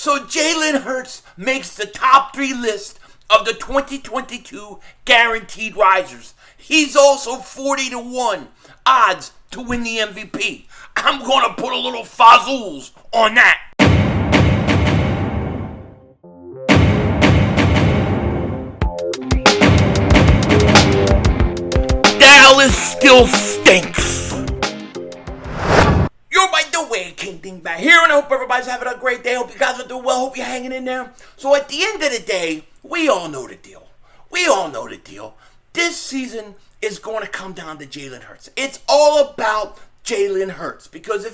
So Jalen Hurts makes the top 3 list of the 2022 guaranteed risers. He's also 40-1 odds to win the MVP. I'm going to put a little fazools on that. Dallas still stinks. Yo, by the way, King Dingbat here, and I hope everybody's having a great day. Hope you guys are doing well. Hope you're hanging in there. So at the end of the day, we all know the deal. This season is going to come down to Jalen Hurts. It's all about Jalen Hurts. Because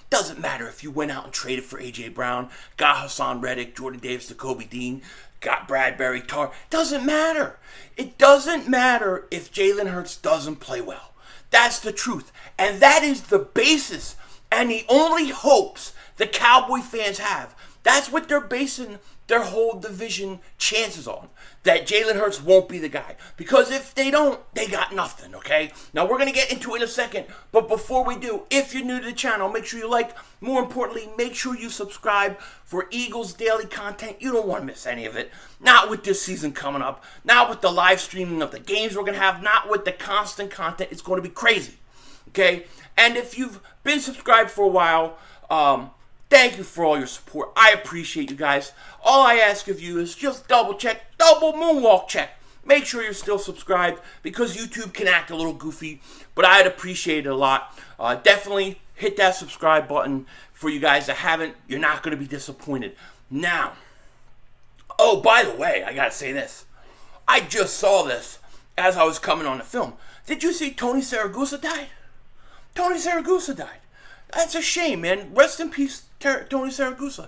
doesn't matter if you went out and traded for A.J. Brown, got Hassan Reddick, Jordan Davis, Jacoby Dean, got Bradbury, Tarr. Doesn't matter. It doesn't matter if Jalen Hurts doesn't play well. That's the truth. And that is the basis and the only hopes the Cowboy fans have. That's what they're basing their whole division chances on. That Jalen Hurts won't be the guy. Because if they don't, they got nothing, okay? Now, we're going to get into it in a second. But before we do, if you're new to the channel, make sure you like. More importantly, make sure you subscribe for Eagles daily content. You don't want to miss any of it. Not with this season coming up. Not with the live streaming of the games we're going to have. Not with the constant content. It's going to be crazy, okay? And if you've been subscribed for a while, thank you for all your support. I appreciate you guys. All I ask of you is just double check, double moonwalk check. Make sure you're still subscribed because YouTube can act a little goofy, but I'd appreciate it a lot. Definitely hit that subscribe button for you guys that haven't. You're not going to be disappointed. Now, oh, by the way, I got to say this. I just saw this as I was coming on the film. Did you see Tony Siragusa died? Tony Siragusa died. That's a shame, man. Rest in peace, Tony Siragusa.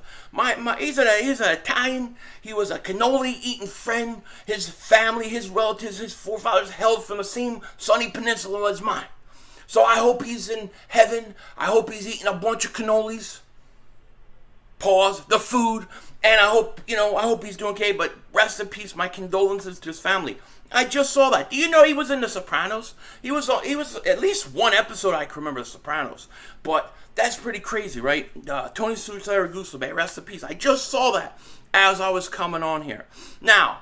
He's an Italian. He was a cannoli-eating friend. His family, his relatives, his forefathers hailed from the same sunny peninsula as mine. So I hope he's in heaven. I hope he's eating a bunch of cannolis. Pause. The food. And I hope he's doing okay. But rest in peace. My condolences to his family. I just saw that. Do you know he was in The Sopranos? He was at least one episode I can remember The Sopranos. But that's pretty crazy, right? Tony Siragusa, man, rest in peace. I just saw that as I was coming on here. Now,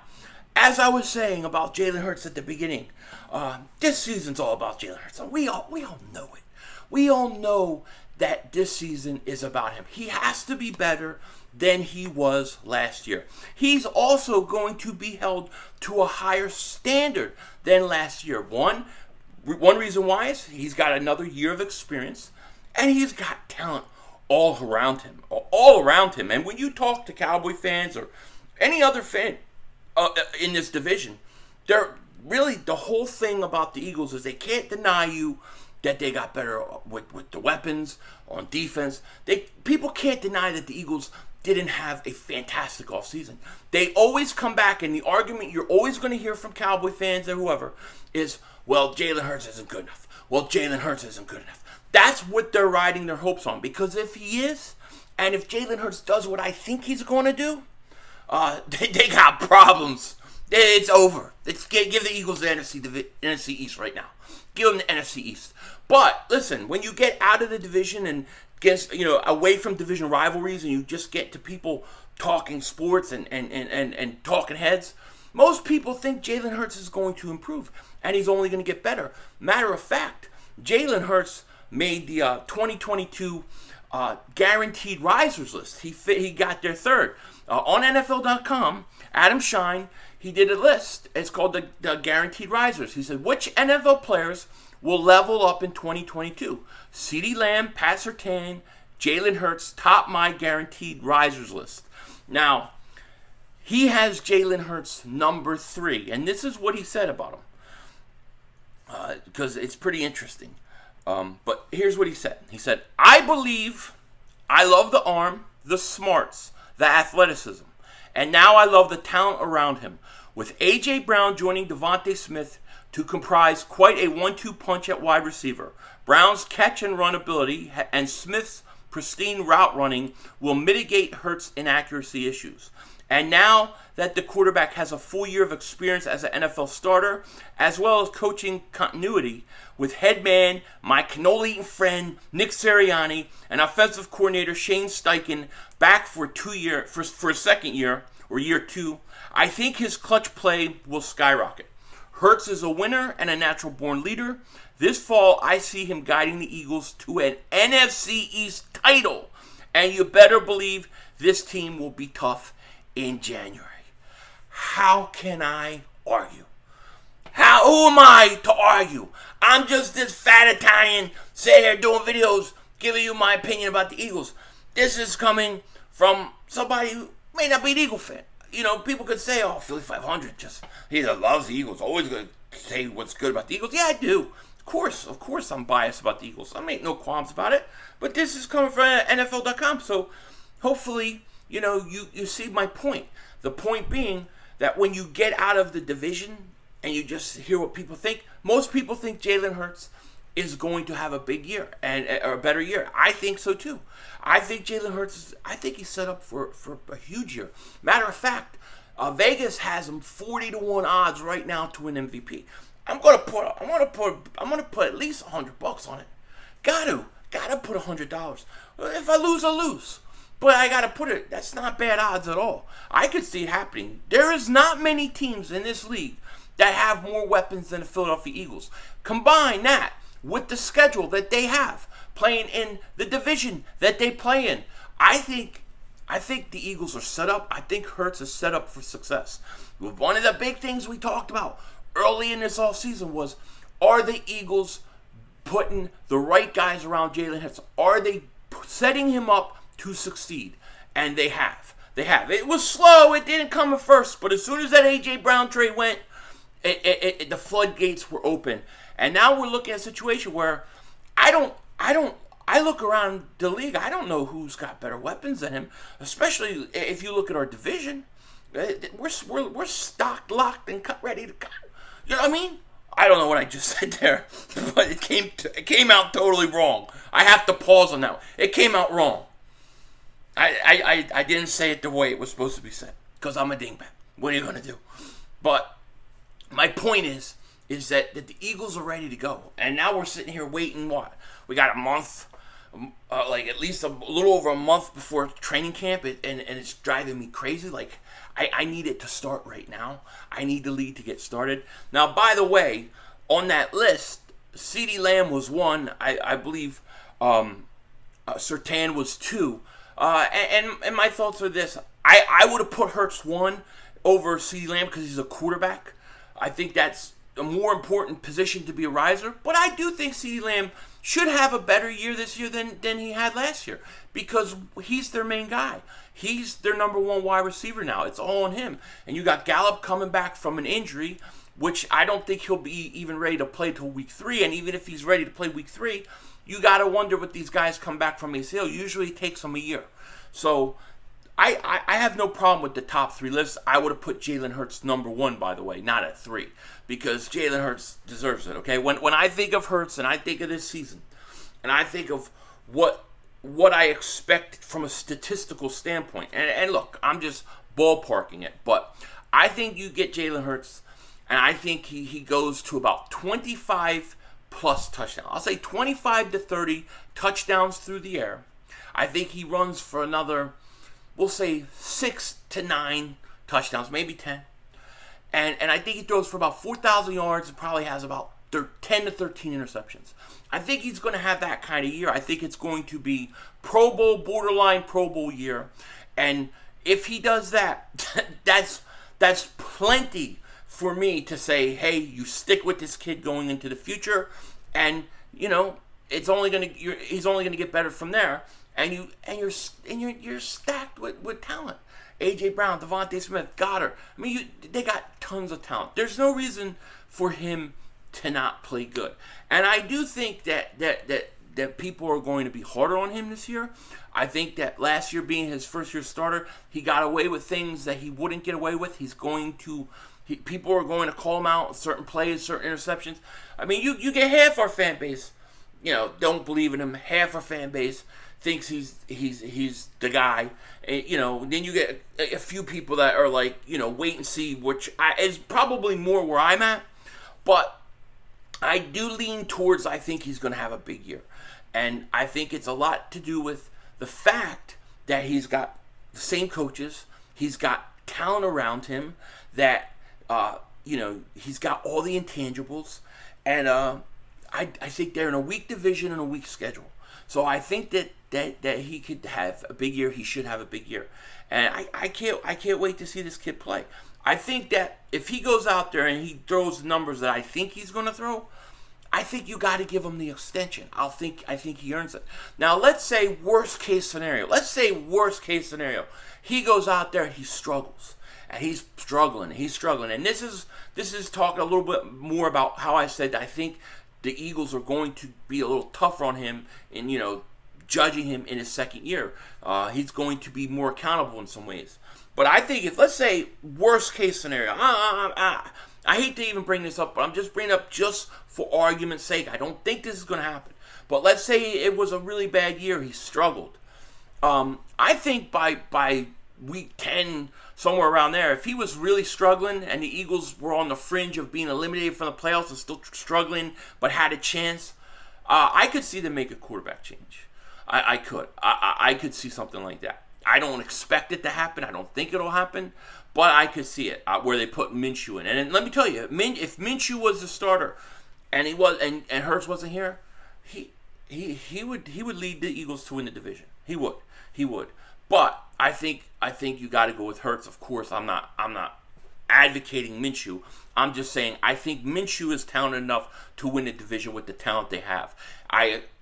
as I was saying about Jalen Hurts at the beginning, this season's all about Jalen Hurts. We all know it. We all know that this season is about him. He has to be better than he was last year. He's also going to be held to a higher standard than last year. One reason why is he's got another year of experience, and he's got talent all around him. And when you talk to Cowboy fans or any other fan in this division, they're really, the whole thing about the Eagles is they can't deny you that they got better with the weapons on defense. People can't deny that the Eagles didn't have a fantastic offseason. They always come back, and the argument you're always going to hear from Cowboy fans or whoever is, well, Jalen Hurts isn't good enough. Well, Jalen Hurts isn't good enough. That's what they're riding their hopes on. Because if he is, and if Jalen Hurts does what I think he's going to do, they got problems. It's over. Give the Eagles the NFC East right now. Give them the NFC East. But listen, when you get out of the division and away from division rivalries, and you just get to people talking sports and talking heads, most people think Jalen Hurts is going to improve, and he's only going to get better. Matter of fact, Jalen Hurts made the 2022 guaranteed risers list. He got there third. On NFL.com, Adam Shine, he did a list. It's called the guaranteed risers. He said, which NFL players will level up in 2022? CeeDee Lamb, Pat Surtain, Jalen Hurts, top my guaranteed risers list. Now, he has Jalen Hurts number 3, and this is what he said about him, because it's pretty interesting. But here's what he said. He said, I love the arm, the smarts, the athleticism, and now I love the talent around him. With A.J. Brown joining Devontae Smith to comprise quite a 1-2 punch at wide receiver. Brown's catch and run ability and Smith's pristine route running will mitigate Hurts' inaccuracy issues. And now that the quarterback has a full year of experience as an NFL starter, as well as coaching continuity with head man, my cannoli-eating friend Nick Sirianni, and offensive coordinator Shane Steichen back for a second year, or year 2, I think his clutch play will skyrocket. Hurts is a winner and a natural-born leader. This fall, I see him guiding the Eagles to an NFC East title. And you better believe this team will be tough in January. How can I argue? Who am I to argue? I'm just this fat Italian sitting here doing videos, giving you my opinion about the Eagles. This is coming from somebody who may not be an Eagle fan. You know, people could say, oh, Philly 500 he loves the Eagles, always going to say what's good about the Eagles. Yeah, I do. Of course I'm biased about the Eagles. I make no qualms about it. But this is coming from NFL.com, so hopefully, you see my point. The point being that when you get out of the division and you just hear what people think, most people think Jalen Hurts is going to have a big year or a better year. I think so too. I think Jalen Hurts he's set up for a huge year. Matter of fact, Vegas has him 40-1 odds right now to win MVP. I'm gonna put at least $100 on it. Gotta put $100. If I lose, I lose. But I gotta put it. That's not bad odds at all. I could see it happening. There is not many teams in this league that have more weapons than the Philadelphia Eagles. Combine that with the schedule that they have, playing in the division that they play in. I think the Eagles are set up. I think Hurts is set up for success. One of the big things we talked about early in this offseason was, are the Eagles putting the right guys around Jalen Hurts? Are they setting him up to succeed? And they have. It was slow. It didn't come at first. But as soon as that A.J. Brown trade went, the floodgates were open. And now we're looking at a situation where I look around the league. I don't know who's got better weapons than him, especially if you look at our division. We're stocked, locked, and ready to cut. You know what I mean? I don't know what I just said there, but it came out totally wrong. I have to pause on that. It came out wrong. I didn't say it the way it was supposed to be said, because I'm a dingbat. What are you going to do? But my point is that the Eagles are ready to go. And now we're sitting here waiting, what? We got a month, at least a little over a month before training camp, and it's driving me crazy. Like, I need it to start right now. I need the league to get started. Now, by the way, on that list, CeeDee Lamb was 1. I believe Surtain was 2. And my thoughts are this. I would have put Hurts 1 over CeeDee Lamb because he's a quarterback. I think that's a more important position to be a riser. But I do think CeeDee Lamb should have a better year this year than he had last year, because he's their main guy. He's their number 1 wide receiver now. It's all on him. And you got Gallup coming back from an injury, which I don't think he'll be even ready to play till week 3. And even if he's ready to play week 3, you got to wonder what these guys come back from ACL. Usually it takes them a year. So I have no problem with the top 3 lists. I would have put Jalen Hurts number 1, by the way, not at 3, because Jalen Hurts deserves it, okay? When I think of Hurts and I think of this season, and I think of what I expect from a statistical standpoint, and look, I'm just ballparking it, but I think you get Jalen Hurts, and I think he goes to about 25 plus touchdowns. I'll say 25 to 30 touchdowns through the air. I think he runs for another, we'll say 6 to 9 touchdowns, maybe 10. And I think he throws for about 4,000 yards and probably has about 10 to 13 interceptions. I think he's going to have that kind of year. I think it's going to be Pro Bowl, borderline Pro Bowl year. And if he does that, that's plenty for me to say, hey, you stick with this kid going into the future, and he's only going to get better from there. And you're stacked with talent. A.J. Brown, Devontae Smith, Goddard. I mean, they got tons of talent. There's no reason for him to not play good. And I do think that people are going to be harder on him this year. I think that last year being his first year starter, he got away with things that he wouldn't get away with. People are going to call him out on certain plays, certain interceptions. I mean, you get half our fan base, don't believe in him. Half our fan base thinks he's the guy. You know, then you get a few people that are like, you know, wait and see, which is probably more where I'm at. But I do lean towards I think he's going to have a big year. And I think it's a lot to do with the fact that he's got the same coaches, he's got talent around him, that, you know, he's got all the intangibles. And I think they're in a weak division and a weak schedule. So I think that he could have a big year. He should have a big year. And I can't wait to see this kid play. I think that if he goes out there and he throws the numbers that I think he's going to throw, I think you got to give him the extension. I think he earns it. Now, let's say worst case scenario. He goes out there and he struggles. And he's struggling. And this is talking a little bit more about how I said I think the Eagles are going to be a little tougher on him in, you know, judging him in his second year. He's going to be more accountable in some ways. But I think if, let's say, worst case scenario, I hate to even bring this up, but I'm just bringing it up just for argument's sake. I don't think this is going to happen. But let's say it was a really bad year. He struggled. I think by week 10, somewhere around there, if he was really struggling and the Eagles were on the fringe of being eliminated from the playoffs and still struggling but had a chance, I could see them make a quarterback change. I could. I could see something like that. I don't expect it to happen. I don't think it'll happen, but I could see it where they put Minshew in. And let me tell you, if Minshew was the starter and he was and Hurts wasn't here, he would lead the Eagles to win the division. He would. But I think you got to go with Hurts. Of course, I'm not advocating Minshew. I'm just saying I think Minshew is talented enough to win the division with the talent they have.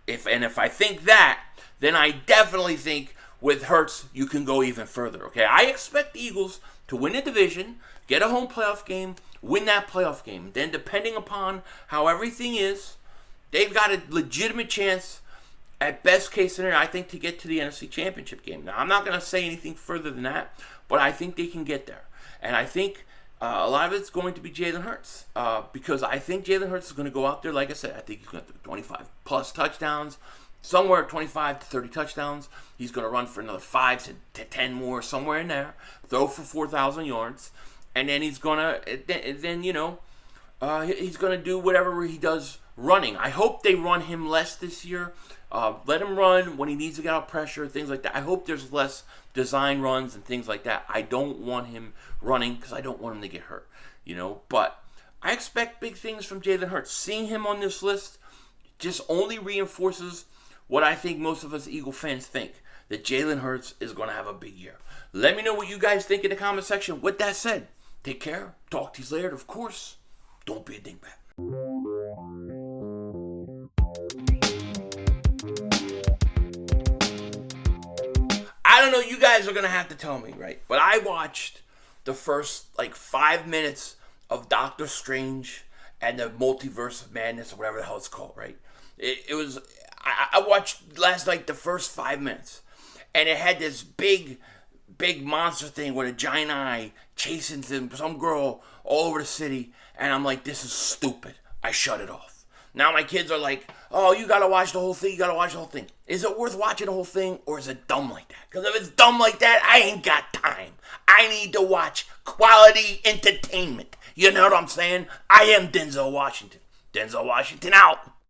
If I think that, then I definitely think with Hurts you can go even further. Okay, I expect the Eagles to win the division, get a home playoff game, win that playoff game. Then depending upon how everything is, they've got a legitimate chance. At best case scenario, I think to get to the NFC Championship game. Now, I'm not going to say anything further than that, but I think they can get there. And I think a lot of it's going to be Jalen Hurts because I think Jalen Hurts is going to go out there, like I said, I think he's going to throw 25-plus touchdowns, somewhere 25 to 30 touchdowns. He's going to run for another 5 to 10 more, somewhere in there, throw for 4,000 yards, and then he's going to, he's going to do whatever he does running. I hope they run him less this year. Let him run when he needs to get out pressure, things like that. I hope there's less design runs and things like that. I don't want him running because I don't want him to get hurt, But I expect big things from Jalen Hurts. Seeing him on this list just only reinforces what I think most of us Eagle fans think, that Jalen Hurts is going to have a big year. Let me know what you guys think in the comment section. With that said, take care. Talk to you later. Of course, don't be a dingbat. I don't know, you guys are going to have to tell me, right? But I watched the first, 5 minutes of Doctor Strange and the Multiverse of Madness, or whatever the hell it's called, right? It was, I watched last night the first 5 minutes, and it had this big monster thing with a giant eye chasing some girl all over the city, and I'm like, this is stupid. I shut it off. Now my kids are like, oh, you gotta watch the whole thing. Is it worth watching the whole thing, or is it dumb like that? Because if it's dumb like that, I ain't got time. I need to watch quality entertainment. You know what I'm saying? I am Denzel Washington. Denzel Washington out.